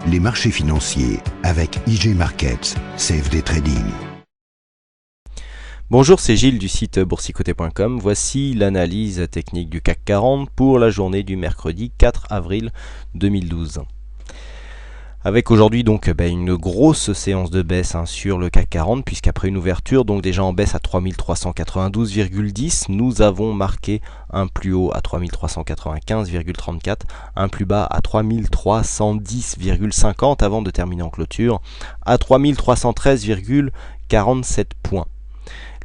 les marchés financiers avec IG Markets, CFD Trading. Bonjour, c'est Gilles du site boursicoté.com. Voici l'analyse technique du CAC 40 pour la journée du mercredi 4 avril 2012. Avec aujourd'hui donc une grosse séance de baisse sur le CAC 40, puisqu'après une ouverture donc déjà en baisse à 3392,10, nous avons marqué un plus haut à 3395,34, un plus bas à 3310,50 avant de terminer en clôture à 3313,47 points.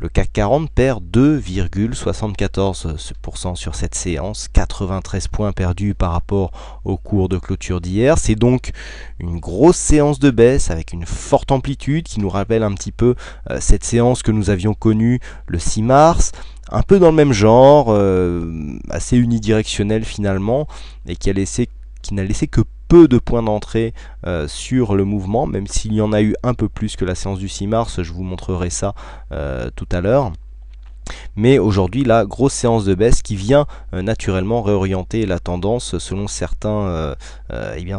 Le CAC 40 perd 2,74% sur cette séance, 93 points perdus par rapport au cours de clôture d'hier. C'est donc une grosse séance de baisse avec une forte amplitude qui nous rappelle un petit peu cette séance que nous avions connue le 6 mars. Un peu dans le même genre, assez unidirectionnel finalement, et qui n'a laissé que peu de points d'entrée sur le mouvement, même s'il y en a eu un peu plus que la séance du 6 mars, je vous montrerai ça tout à l'heure. Mais aujourd'hui, la grosse séance de baisse qui vient naturellement réorienter la tendance selon certains,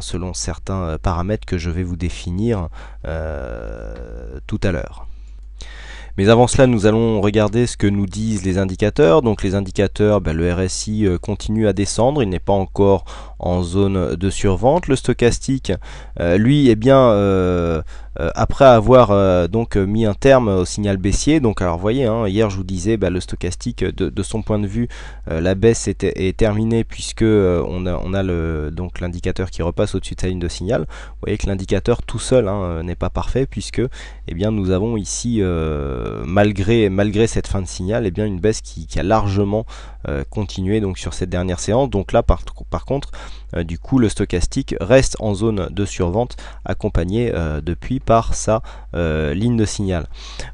selon certains paramètres que je vais vous définir tout à l'heure. Mais avant cela, nous allons regarder ce que nous disent les indicateurs. Donc les indicateurs, le RSI continue à descendre, il n'est pas encore en zone de survente. Le stochastique, lui, après avoir mis un terme au signal baissier, donc alors vous voyez, hier je vous disais, le stochastique de son point de vue, la baisse est terminée puisque on a l'indicateur qui repasse au-dessus de sa ligne de signal. Vous voyez que l'indicateur tout seul n'est pas parfait puisque nous avons ici malgré cette fin de signal, une baisse qui a largement continué donc sur cette dernière séance. Donc là par contre du coup le stochastique reste en zone de survente accompagné depuis par sa ligne de signal.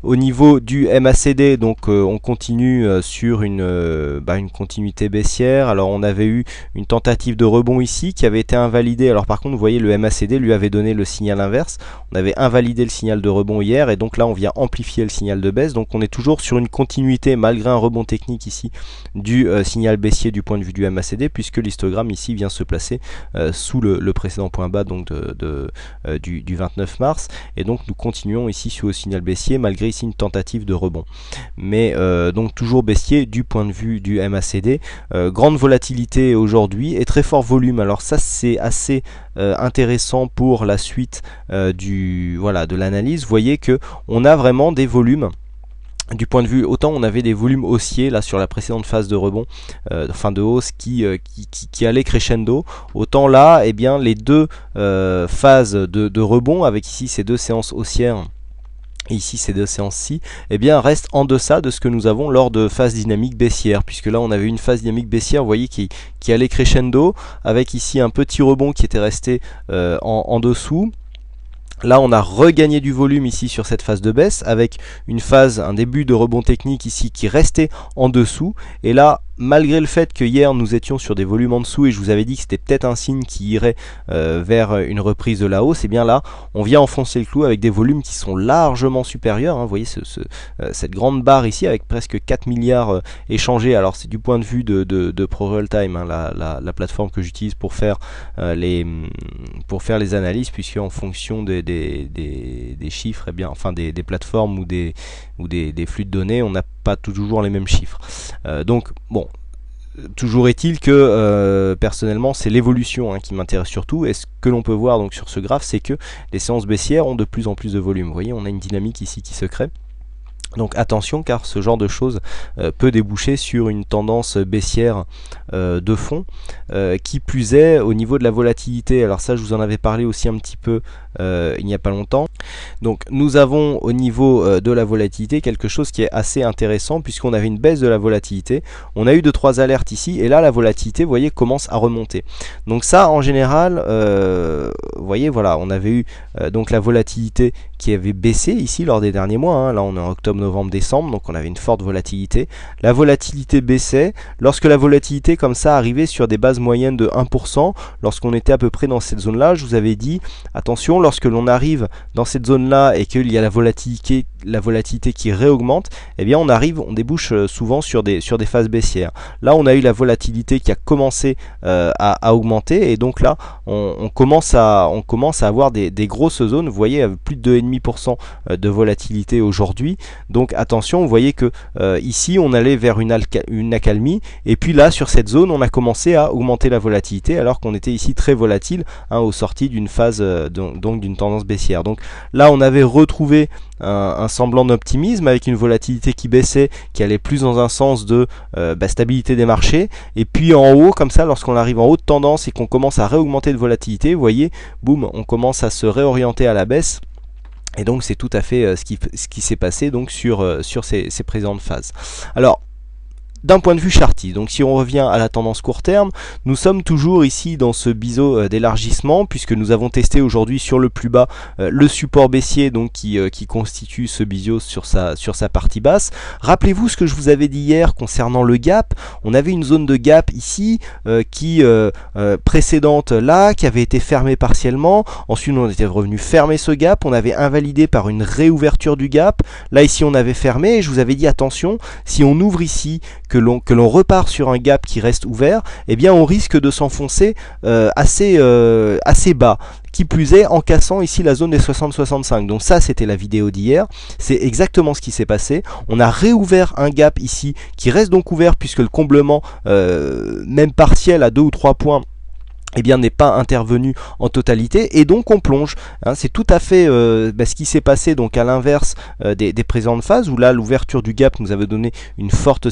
Au niveau du MACD, donc on continue sur une continuité baissière. Alors on avait eu une tentative de rebond ici qui avait été invalidée. Alors par contre vous voyez le MACD lui avait donné le signal inverse. On avait invalidé le signal de rebond hier et donc là on vient amplifier le signal de baisse. Donc on est toujours sur une continuité malgré un rebond technique ici du signal baissier du point de vue du MACD, puisque l'histogramme ici vient se placer sous le précédent point bas donc du 29 mars, et donc nous continuons ici sur le signal baissier malgré ici une tentative de rebond, mais donc toujours baissier du point de vue du MACD. Grande volatilité aujourd'hui et très fort volume. Alors ça c'est assez intéressant pour la suite de l'analyse. Vous voyez que on a vraiment des volumes. Du point de vue, autant on avait des volumes haussiers là sur la précédente phase de rebond, de hausse qui allait crescendo, autant là les deux phases de rebond avec ici ces deux séances haussières et ici ces deux séances-ci, restent en deçà de ce que nous avons lors de phase dynamique baissière, puisque là on avait une phase dynamique baissière, vous voyez, qui allait crescendo avec ici un petit rebond qui était resté en dessous. Là on a regagné du volume ici sur cette phase de baisse avec un début de rebond technique ici qui restait en dessous, et là malgré le fait que hier nous étions sur des volumes en dessous et je vous avais dit que c'était peut-être un signe qui irait vers une reprise de la hausse, là on vient enfoncer le clou avec des volumes qui sont largement supérieurs. Vous voyez cette grande barre ici avec presque 4 milliards échangés. Alors c'est du point de vue de ProRealTime, la plateforme que j'utilise pour faire les analyses, puisque en fonction des chiffres, des plateformes ou des flux de données, on n'a pas toujours les mêmes chiffres. Donc bon, toujours est-il que personnellement c'est l'évolution qui m'intéresse surtout, et ce que l'on peut voir donc sur ce graphe, c'est que les séances baissières ont de plus en plus de volume. Vous voyez, on a une dynamique ici qui se crée. Donc attention, car ce genre de choses peut déboucher sur une tendance baissière de fond, qui plus est au niveau de la volatilité. Alors ça je vous en avais parlé aussi un petit peu il n'y a pas longtemps. Donc nous avons au niveau de la volatilité quelque chose qui est assez intéressant, puisqu'on avait une baisse de la volatilité, on a eu 2-3 alertes ici, et là la volatilité, vous voyez, commence à remonter. Donc ça en général, vous voyez, voilà, on avait eu donc la volatilité qui avait baissé ici lors des derniers mois, là on est en octobre, novembre, décembre, donc on avait une forte volatilité. La volatilité baissait, lorsque la volatilité comme ça arrivait sur des bases moyennes de 1%, lorsqu'on était à peu près dans cette zone là, je vous avais dit attention, lorsque l'on arrive dans cette zone là et qu'il y a la volatilité la volatilité qui réaugmente, eh bien on débouche souvent sur des phases baissières. Là on a eu la volatilité qui a commencé à augmenter, et donc là on commence à avoir des grosses zones. Vous voyez, plus de 2,5% de volatilité aujourd'hui, donc attention. Vous voyez que ici on allait vers une accalmie, et puis là sur cette zone on a commencé à augmenter la volatilité, alors qu'on était ici très volatile aux sorties d'une phase donc d'une tendance baissière. Donc là on avait retrouvé un semblant d'optimisme avec une volatilité qui baissait, qui allait plus dans un sens de stabilité des marchés, et puis en haut comme ça, lorsqu'on arrive en haut de tendance et qu'on commence à réaugmenter de volatilité, vous voyez, boum, on commence à se réorienter à la baisse. Et donc c'est tout à fait ce qui s'est passé donc sur ces présentes phases. Alors d'un point de vue chartiste, donc si on revient à la tendance court terme, nous sommes toujours ici dans ce biseau d'élargissement, puisque nous avons testé aujourd'hui sur le plus bas le support baissier, donc qui constitue ce biseau sur sa partie basse. Rappelez-vous ce que je vous avais dit hier concernant le gap. On avait une zone de gap ici précédente là, qui avait été fermée partiellement. Ensuite on était revenu fermer ce gap, on avait invalidé par une réouverture du gap. Là ici on avait fermé, et je vous avais dit attention, si on ouvre ici, que l'on repart sur un gap qui reste ouvert, eh bien on risque de s'enfoncer assez bas. Qui plus est, en cassant ici la zone des 60-65. Donc ça c'était la vidéo d'hier, c'est exactement ce qui s'est passé. On a réouvert un gap ici qui reste donc ouvert, puisque le comblement même partiel à 2 ou 3 points eh bien n'est pas intervenu en totalité, et donc on plonge. C'est tout à fait ce qui s'est passé donc à l'inverse des présentes phases, où là l'ouverture du gap nous avait donné une forte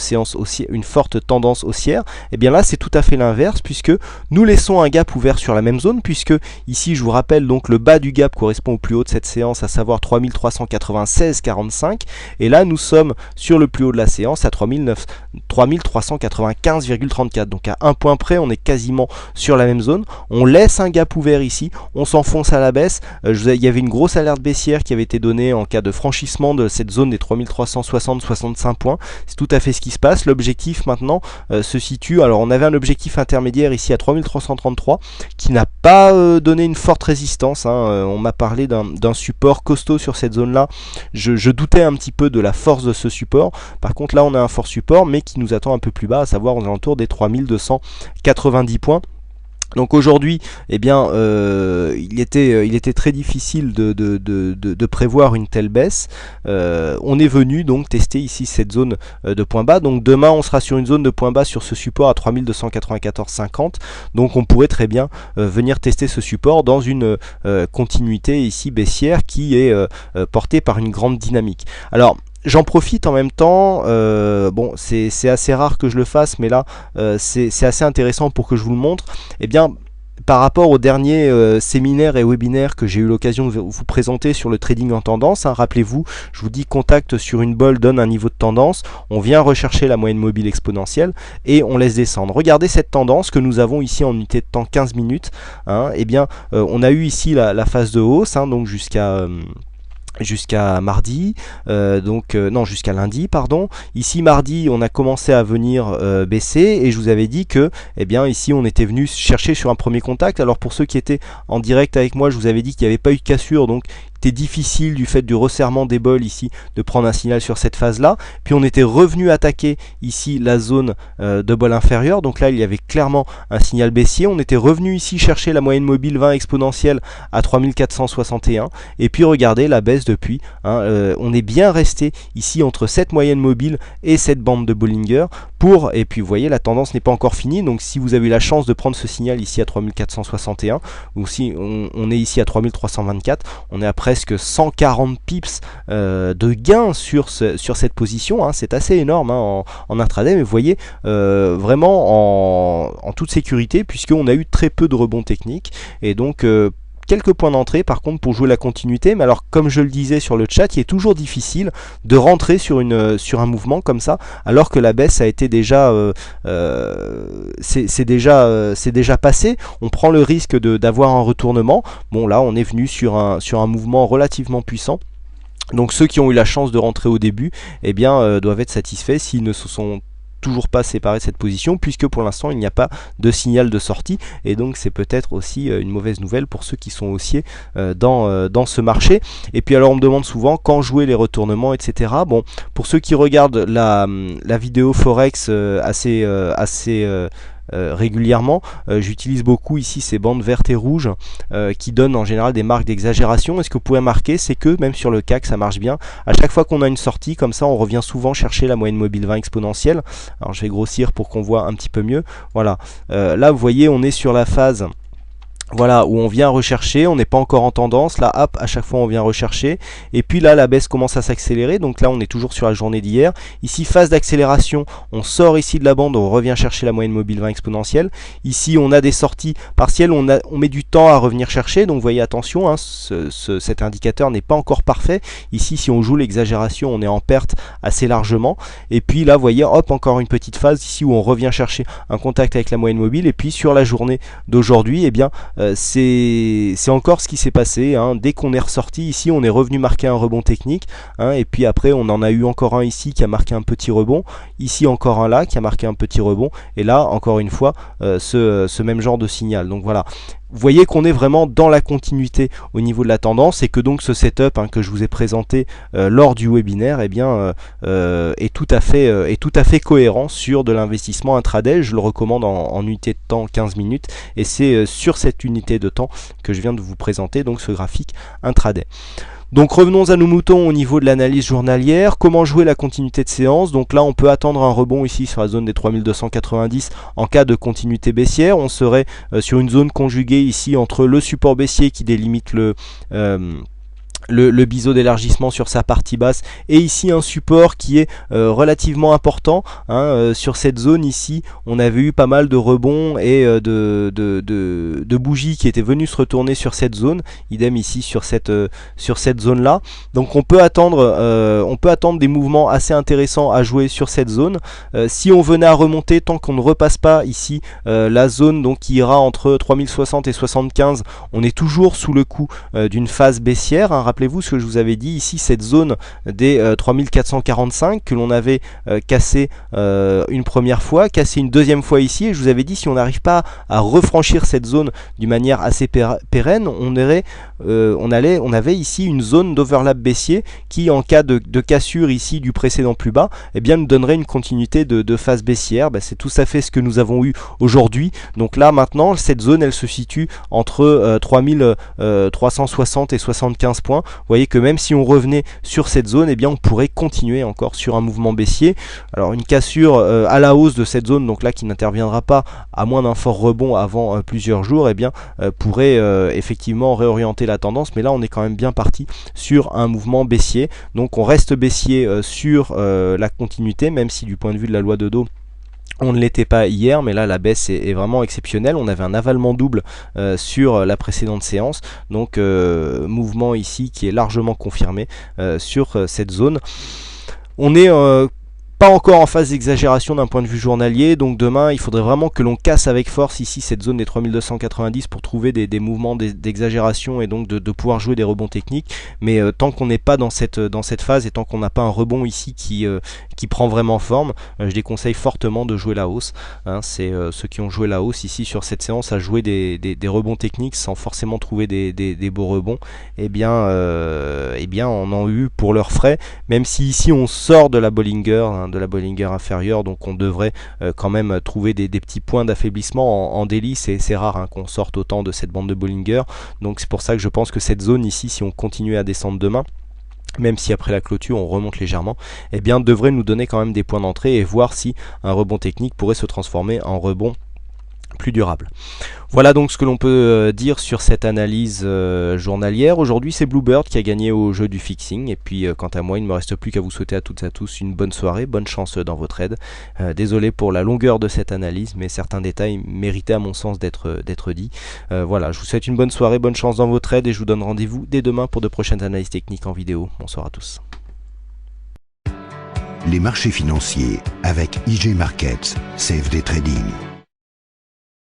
tendance haussière. Et bien là c'est tout à fait l'inverse, puisque nous laissons un gap ouvert sur la même zone, puisque ici je vous rappelle donc le bas du gap correspond au plus haut de cette séance, à savoir 3396,45, et là nous sommes sur le plus haut de la séance à 3395,34, donc à un point près on est quasiment sur la même zone. On laisse un gap ouvert ici, on s'enfonce à la baisse. Il y avait une grosse alerte baissière qui avait été donnée en cas de franchissement de cette zone des 3360-65 points. C'est tout à fait ce qui se passe. L'objectif maintenant se situe, alors on avait un objectif intermédiaire ici à 3333 qui n'a pas donné une forte résistance. On m'a parlé d'un support costaud sur cette zone là. Je doutais un petit peu de la force de ce support. Par contre là on a un fort support, mais qui nous attend un peu plus bas, à savoir aux alentours des 3290 points. Donc aujourd'hui, eh bien, il était très difficile de prévoir une telle baisse. On est venu donc tester ici cette zone de point bas. Donc demain, on sera sur une zone de point bas sur ce support à 3294,50. Donc on pourrait très bien venir tester ce support dans une continuité ici baissière qui est portée par une grande dynamique. Alors j'en profite en même temps, bon c'est assez rare que je le fasse, mais là c'est assez intéressant pour que je vous le montre. Eh bien, par rapport au dernier séminaire et webinaire que j'ai eu l'occasion de vous présenter sur le trading en tendance, rappelez-vous, je vous dis contact sur une bolle donne un niveau de tendance, on vient rechercher la moyenne mobile exponentielle et on laisse descendre. Regardez cette tendance que nous avons ici en unité de temps 15 minutes. Eh bien, on a eu ici la phase de hausse, donc jusqu'à mardi, non, jusqu'à lundi, pardon. Ici mardi on a commencé à venir baisser, et je vous avais dit que eh bien ici on était venu chercher sur un premier contact. Alors pour ceux qui étaient en direct avec moi, je vous avais dit qu'il n'y avait pas eu de cassure, donc c'était difficile du fait du resserrement des bols ici de prendre un signal sur cette phase là. Puis on était revenu attaquer ici la zone de bol inférieur, donc là il y avait clairement un signal baissier. On était revenu ici chercher la moyenne mobile 20 exponentielle à 3461, et puis regardez la baisse depuis, on est bien resté ici entre cette moyenne mobile et cette bande de Bollinger et puis vous voyez la tendance n'est pas encore finie. Donc si vous avez eu la chance de prendre ce signal ici à 3461, ou si on est ici à 3324, on est à presque 140 pips de gain sur cette position, c'est assez énorme en intraday, mais vous voyez vraiment en toute sécurité, puisqu'on a eu très peu de rebonds techniques, et donc quelques points d'entrée par contre pour jouer la continuité. Mais alors, comme je le disais sur le chat, il est toujours difficile de rentrer sur un mouvement comme ça, alors que la baisse a été déjà c'est déjà passé. On prend le risque d'avoir un retournement. Bon, là on est venu sur un mouvement relativement puissant. Donc ceux qui ont eu la chance de rentrer au début, eh bien doivent être satisfaits s'ils ne se sont toujours pas séparer cette position puisque pour l'instant il n'y a pas de signal de sortie, et donc c'est peut-être aussi une mauvaise nouvelle pour ceux qui sont haussiers dans ce marché. Et puis alors on me demande souvent quand jouer les retournements, etc. Bon, pour ceux qui regardent la vidéo Forex assez régulièrement, j'utilise beaucoup ici ces bandes vertes et rouges qui donnent en général des marques d'exagération, et ce que vous pouvez remarquer c'est que même sur le CAC ça marche bien. À chaque fois qu'on a une sortie comme ça, on revient souvent chercher la moyenne mobile 20 exponentielle. Alors je vais grossir pour qu'on voit un petit peu mieux. Voilà, là vous voyez on est sur la phase, voilà, où on vient rechercher, on n'est pas encore en tendance, là hop, à chaque fois on vient rechercher, et puis là la baisse commence à s'accélérer, donc là on est toujours sur la journée d'hier. Ici phase d'accélération, on sort ici de la bande, on revient chercher la moyenne mobile 20 exponentielle. Ici on a des sorties partielles, on met du temps à revenir chercher, donc vous voyez attention, hein, cet indicateur n'est pas encore parfait. Ici si on joue l'exagération, on est en perte assez largement, et puis là vous voyez, hop, encore une petite phase ici où on revient chercher un contact avec la moyenne mobile, et puis sur la journée d'aujourd'hui, eh bien c'est encore ce qui s'est passé, hein. Dès qu'on est ressorti ici, on est revenu marquer un rebond technique, hein, et puis après on en a eu encore un ici qui a marqué un petit rebond, ici encore un là qui a marqué un petit rebond, et là encore une fois ce même genre de signal. Donc voilà, vous voyez qu'on est vraiment dans la continuité au niveau de la tendance, et que donc ce setup que je vous ai présenté lors du webinaire eh bien, est tout à fait cohérent sur de l'investissement intraday. Je le recommande en unité de temps 15 minutes, et c'est sur cette unité de temps que je viens de vous présenter donc ce graphique intraday. Donc revenons à nos moutons au niveau de l'analyse journalière. Comment jouer la continuité de séance? Donc là on peut attendre un rebond ici sur la zone des 3290 en cas de continuité baissière. On serait sur une zone conjuguée ici entre le support baissier qui délimite le biseau d'élargissement sur sa partie basse, et ici un support qui est relativement important, hein, sur cette zone ici on avait eu pas mal de rebonds et de bougies qui étaient venues se retourner sur cette zone, idem ici sur cette zone là. Donc on peut attendre des mouvements assez intéressants à jouer sur cette zone. Si on venait à remonter, tant qu'on ne repasse pas ici la zone donc qui ira entre 3060 et 75, on est toujours sous le coup d'une phase baissière, hein. Rappelez-vous ce que je vous avais dit ici, cette zone des 3445 que l'on avait cassé une première fois, cassé une deuxième fois ici, et je vous avais dit si on n'arrive pas à refranchir cette zone d'une manière assez pérenne, on avait ici une zone d'overlap baissier qui, en cas de cassure ici du précédent plus bas, eh bien nous donnerait une continuité de phase baissière. C'est tout à fait ce que nous avons eu aujourd'hui. Donc là maintenant cette zone elle se situe entre 3360 et 75 points. Vous voyez que même si on revenait sur cette zone, eh bien on pourrait continuer encore sur un mouvement baissier. Alors une cassure à la hausse de cette zone, donc là qui n'interviendra pas à moins d'un fort rebond avant plusieurs jours, eh bien pourrait effectivement réorienter la tendance, mais là on est quand même bien parti sur un mouvement baissier. Donc on reste baissier sur la continuité, même si du point de vue de la loi de Dow on ne l'était pas hier, mais là la baisse est vraiment exceptionnelle. On avait un avalement double sur la précédente séance, donc mouvement ici qui est largement confirmé sur cette zone. On est pas encore en phase d'exagération d'un point de vue journalier, donc demain il faudrait vraiment que l'on casse avec force ici cette zone des 3290 pour trouver des mouvements d'exagération et donc de pouvoir jouer des rebonds techniques. Mais tant qu'on n'est pas dans cette phase, et tant qu'on n'a pas un rebond ici qui prend vraiment forme, je déconseille fortement de jouer la hausse, hein. C'est ceux qui ont joué la hausse ici sur cette séance à jouer des rebonds techniques sans forcément trouver des beaux rebonds, eh bien on en a eu pour leurs frais, même si ici on sort de la Bollinger, hein, de la Bollinger inférieure, donc on devrait quand même trouver des petits points d'affaiblissement en daily. C'est rare qu'on sorte autant de cette bande de Bollinger, donc c'est pour ça que je pense que cette zone ici, si on continue à descendre demain, même si après la clôture on remonte légèrement, eh bien devrait nous donner quand même des points d'entrée et voir si un rebond technique pourrait se transformer en rebond plus durable. Voilà donc ce que l'on peut dire sur cette analyse journalière. Aujourd'hui c'est Bluebird qui a gagné au jeu du fixing, et puis quant à moi il ne me reste plus qu'à vous souhaiter à toutes et à tous une bonne soirée, bonne chance dans vos trades. Désolé pour la longueur de cette analyse, mais certains détails méritaient à mon sens d'être dits. Voilà, je vous souhaite une bonne soirée, bonne chance dans vos trades, et je vous donne rendez-vous dès demain pour de prochaines analyses techniques en vidéo. Bonsoir à tous. Les marchés financiers avec IG Markets, CFD Trading.